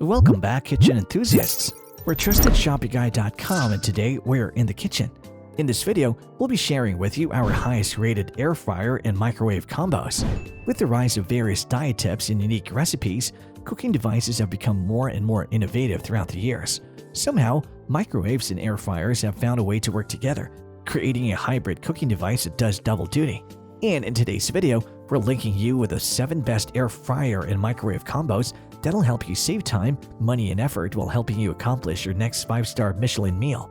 Welcome back, kitchen enthusiasts. We're trustedshopguy.com and today we're in the kitchen. In this video, we'll be sharing with you our highest rated air fryer and microwave combos. With the rise of various diet tips and unique recipes, cooking devices have become more and more innovative throughout the years. Somehow, microwaves and air fryers have found a way to work together, creating a hybrid cooking device that does double duty. And in today's video, we're linking you with the 7 best air fryer and microwave combos that'll help you save time, money, and effort while helping you accomplish your next 5-star Michelin meal.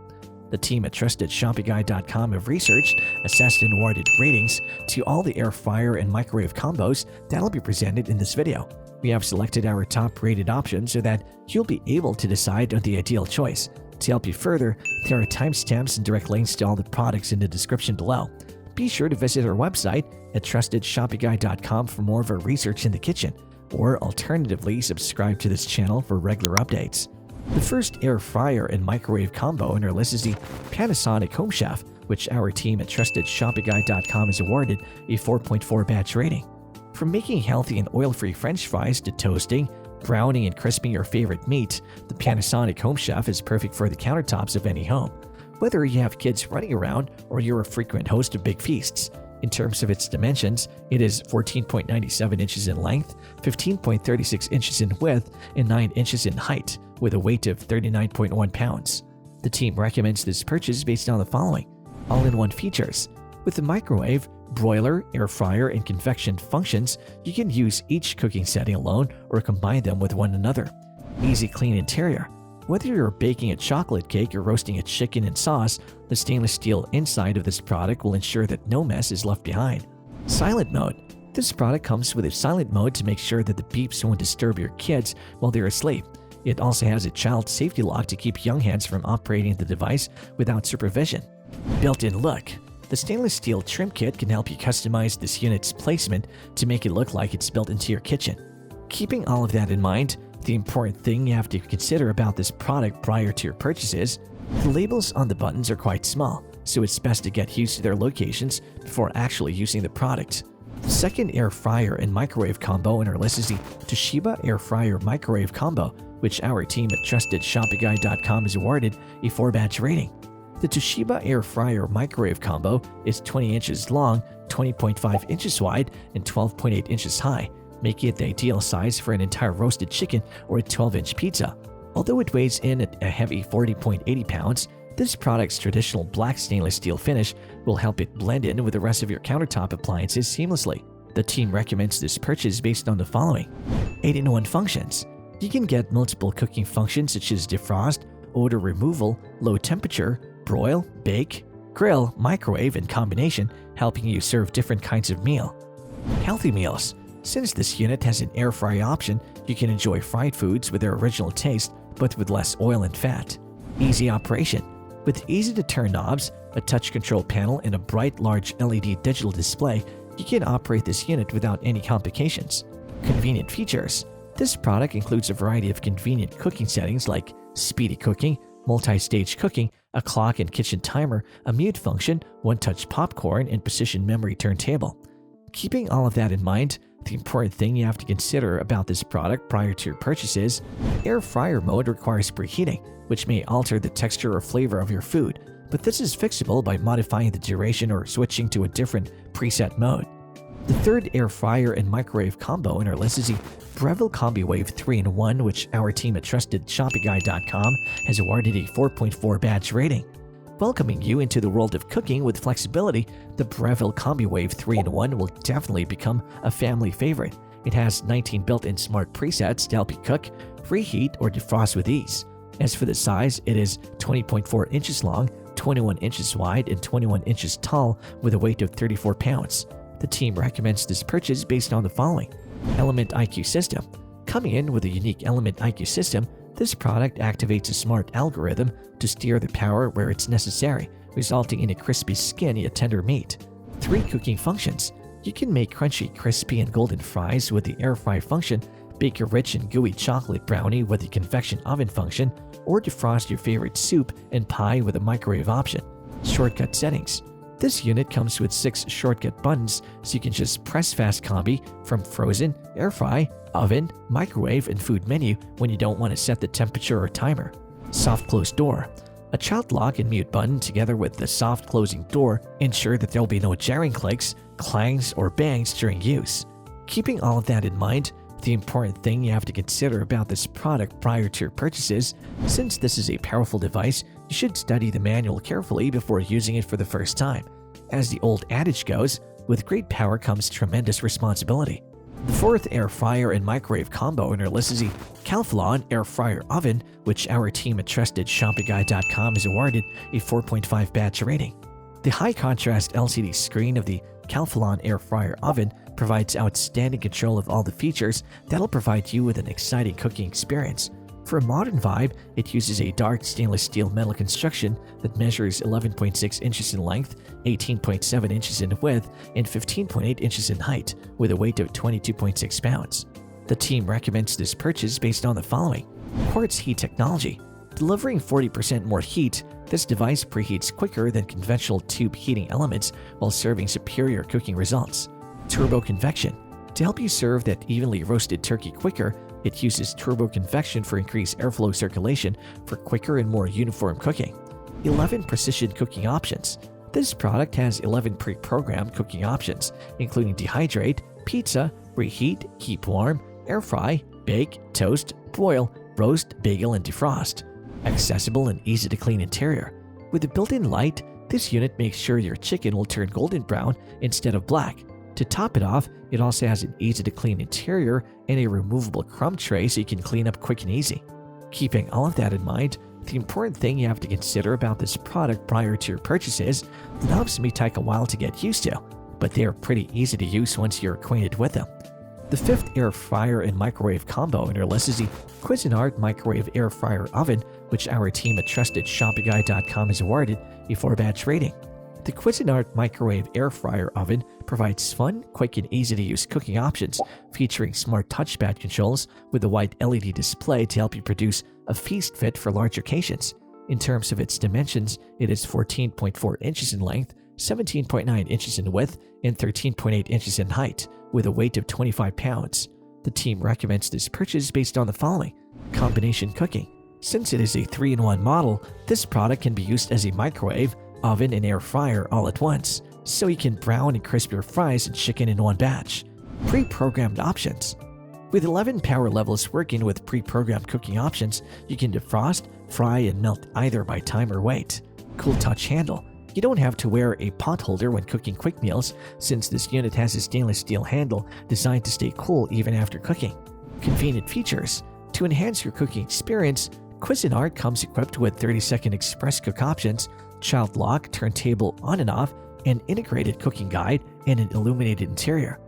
The team at TrustedShopguy.com have researched, assessed, and awarded ratings to all the air fryer and microwave combos that'll be presented in this video. We have selected our top-rated options so that you'll be able to decide on the ideal choice. To help you further, there are timestamps and direct links to all the products in the description below. Be sure to visit our website at TrustedShopguy.com for more of our research in the kitchen, or alternatively, subscribe to this channel for regular updates. The first air fryer and microwave combo in our list is the Panasonic HomeChef, which our team at TrustedShopguy.com has awarded a 4.4 batch rating. From making healthy and oil-free French fries to toasting, browning, and crisping your favorite meat, the Panasonic HomeChef is perfect for the countertops of any home. Whether you have kids running around or you're a frequent host of big feasts. In terms of its dimensions, it is 14.97 inches in length, 15.36 inches in width, and 9 inches in height, with a weight of 39.1 pounds. The team recommends this purchase based on the following: all-in-one features. With the microwave, broiler, air fryer, and convection functions, you can use each cooking setting alone or combine them with one another. Easy clean interior. Whether you're baking a chocolate cake or roasting a chicken in sauce, the stainless steel inside of this product will ensure that no mess is left behind. Silent mode. This product comes with a silent mode to make sure that the beeps won't disturb your kids while they're asleep. It also has a child safety lock to keep young hands from operating the device without supervision. Built-in look. The stainless steel trim kit can help you customize this unit's placement to make it look like it's built into your kitchen. Keeping all of that in mind, the important thing you have to consider about this product prior to your purchase is the labels on the buttons are quite small, so it's best to get used to their locations before actually using the product. The second air fryer and microwave combo in our list is the TOSHIBA air fryer microwave combo, which our team at TrustedShopguy.com has awarded a 4-batch rating. The TOSHIBA air fryer microwave combo is 20 inches long, 20.5 inches wide, and 12.8 inches high, making it the ideal size for an entire roasted chicken or a 12-inch pizza. Although it weighs in at a heavy 40.80 pounds, this product's traditional black stainless steel finish will help it blend in with the rest of your countertop appliances seamlessly. The team recommends this purchase based on the following: 8-in-1 functions. You can get multiple cooking functions such as defrost, odor removal, low temperature, broil, bake, grill, microwave, and combination, helping you serve different kinds of meal. Healthy meals. Since this unit has an air fry option, you can enjoy fried foods with their original taste, but with less oil and fat. Easy operation. With easy-to-turn knobs, a touch control panel, and a bright, large LED digital display, you can operate this unit without any complications. Convenient features. This product includes a variety of convenient cooking settings like speedy cooking, multi-stage cooking, a clock and kitchen timer, a mute function, one-touch popcorn, and precision memory turntable. Keeping all of that in mind, the important thing you have to consider about this product prior to your purchase is air fryer mode requires preheating, which may alter the texture or flavor of your food, but this is fixable by modifying the duration or switching to a different preset mode. The third air fryer and microwave combo in our list is the Breville Combi Wave 3-in-1, which our team at TrustedShopguy.com has awarded a 4.4 batch rating. Welcoming you into the world of cooking with flexibility, the Breville Combi Wave 3-in-1 will definitely become a family favorite. It has 19 built-in smart presets to help you cook, reheat, or defrost with ease. As for the size, it is 20.4 inches long, 21 inches wide, and 21 inches tall with a weight of 34 pounds. The team recommends this purchase based on the following: Element IQ system. Coming in with a unique Element IQ system, this product activates a smart algorithm to steer the power where it's necessary, resulting in a crispy skin yet tender meat. 3 cooking functions. You can make crunchy, crispy, and golden fries with the air fry function, bake a rich and gooey chocolate brownie with the convection oven function, or defrost your favorite soup and pie with a microwave option. Shortcut settings. This unit comes with 6 shortcut buttons, so you can just press fast combi from frozen, air fry, oven, microwave, and food menu when you don't want to set the temperature or timer. Soft close door. A child lock and mute button together with the soft closing door ensure that there will be no jarring clicks, clangs, or bangs during use. Keeping all of that in mind, the important thing you have to consider about this product prior to your purchases, since this is a powerful device, you should study the manual carefully before using it for the first time. As the old adage goes, with great power comes tremendous responsibility. The fourth air fryer and microwave combo in our list is the Calphalon air fryer oven, which our team at TrustedShoppingGuide.com has awarded a 4.5 batch rating. The high contrast LCD screen of the Calphalon air fryer oven provides outstanding control of all the features that'll provide you with an exciting cooking experience. For a modern vibe, it uses a dark stainless steel metal construction that measures 11.6 inches in length, 18.7 inches in width, and 15.8 inches in height, with a weight of 22.6 pounds. The team recommends this purchase based on the following: quartz heat technology. Delivering 40% more heat, this device preheats quicker than conventional tube heating elements while serving superior cooking results. Turbo convection. To help you serve that evenly roasted turkey quicker, it uses turbo convection for increased airflow circulation for quicker and more uniform cooking. 11 precision cooking options. This product has 11 pre-programmed cooking options, including dehydrate, pizza, reheat, keep warm, air fry, bake, toast, broil, roast, bagel, and defrost. Accessible and easy to clean interior. With a built-in light, this unit makes sure your chicken will turn golden brown instead of black. To top it off, it also has an easy-to-clean interior and a removable crumb tray so you can clean up quick and easy. Keeping all of that in mind, the important thing you have to consider about this product prior to your purchase is the knobs may take a while to get used to, but they are pretty easy to use once you're acquainted with them. The fifth air fryer and microwave combo in our list is the Cuisinart microwave air fryer oven, which our team at TrustedShoppingGuide.com has awarded a 4-batch rating. The Cuisinart microwave air fryer oven provides fun, quick, and easy-to-use cooking options, featuring smart touchpad controls with a wide LED display to help you produce a feast fit for large occasions. In terms of its dimensions, it is 14.4 inches in length, 17.9 inches in width, and 13.8 inches in height, with a weight of 25 pounds. The team recommends this purchase based on the following: combination cooking. Since it is a 3-in-1 model, this product can be used as a microwave, oven, and air fryer all at once, so you can brown and crisp your fries and chicken in one batch. Pre-programmed options. With 11 power levels working with pre-programmed cooking options, you can defrost, fry, and melt either by time or weight. Cool touch handle. You don't have to wear a pot holder when cooking quick meals, since this unit has a stainless steel handle designed to stay cool even after cooking. Convenient features. To enhance your cooking experience, Cuisinart comes equipped with 30-second express cook options, child lock, turntable on and off, an integrated cooking guide, and an illuminated interior.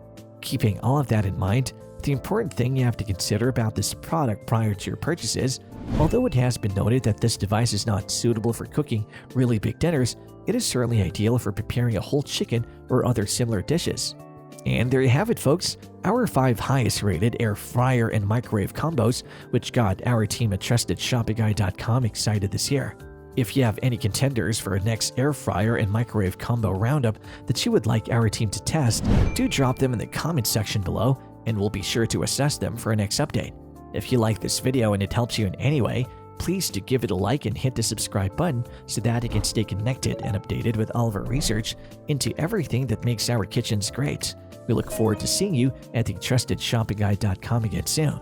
Keeping all of that in mind, the important thing you have to consider about this product prior to your purchase is, although it has been noted that this device is not suitable for cooking really big dinners, it is certainly ideal for preparing a whole chicken or other similar dishes. And there you have it, folks, our 5 highest rated air fryer and microwave combos, which got our team at TrustedShoppingGuide.com excited this year. If you have any contenders for a next air fryer and microwave combo roundup that you would like our team to test, do drop them in the comment section below, and we'll be sure to assess them for a next update. If you like this video and it helps you in any way, please do give it a like and hit the subscribe button so that you can stay connected and updated with all of our research into everything that makes our kitchens great. We look forward to seeing you at the TrustedShoppingGuide.com again soon.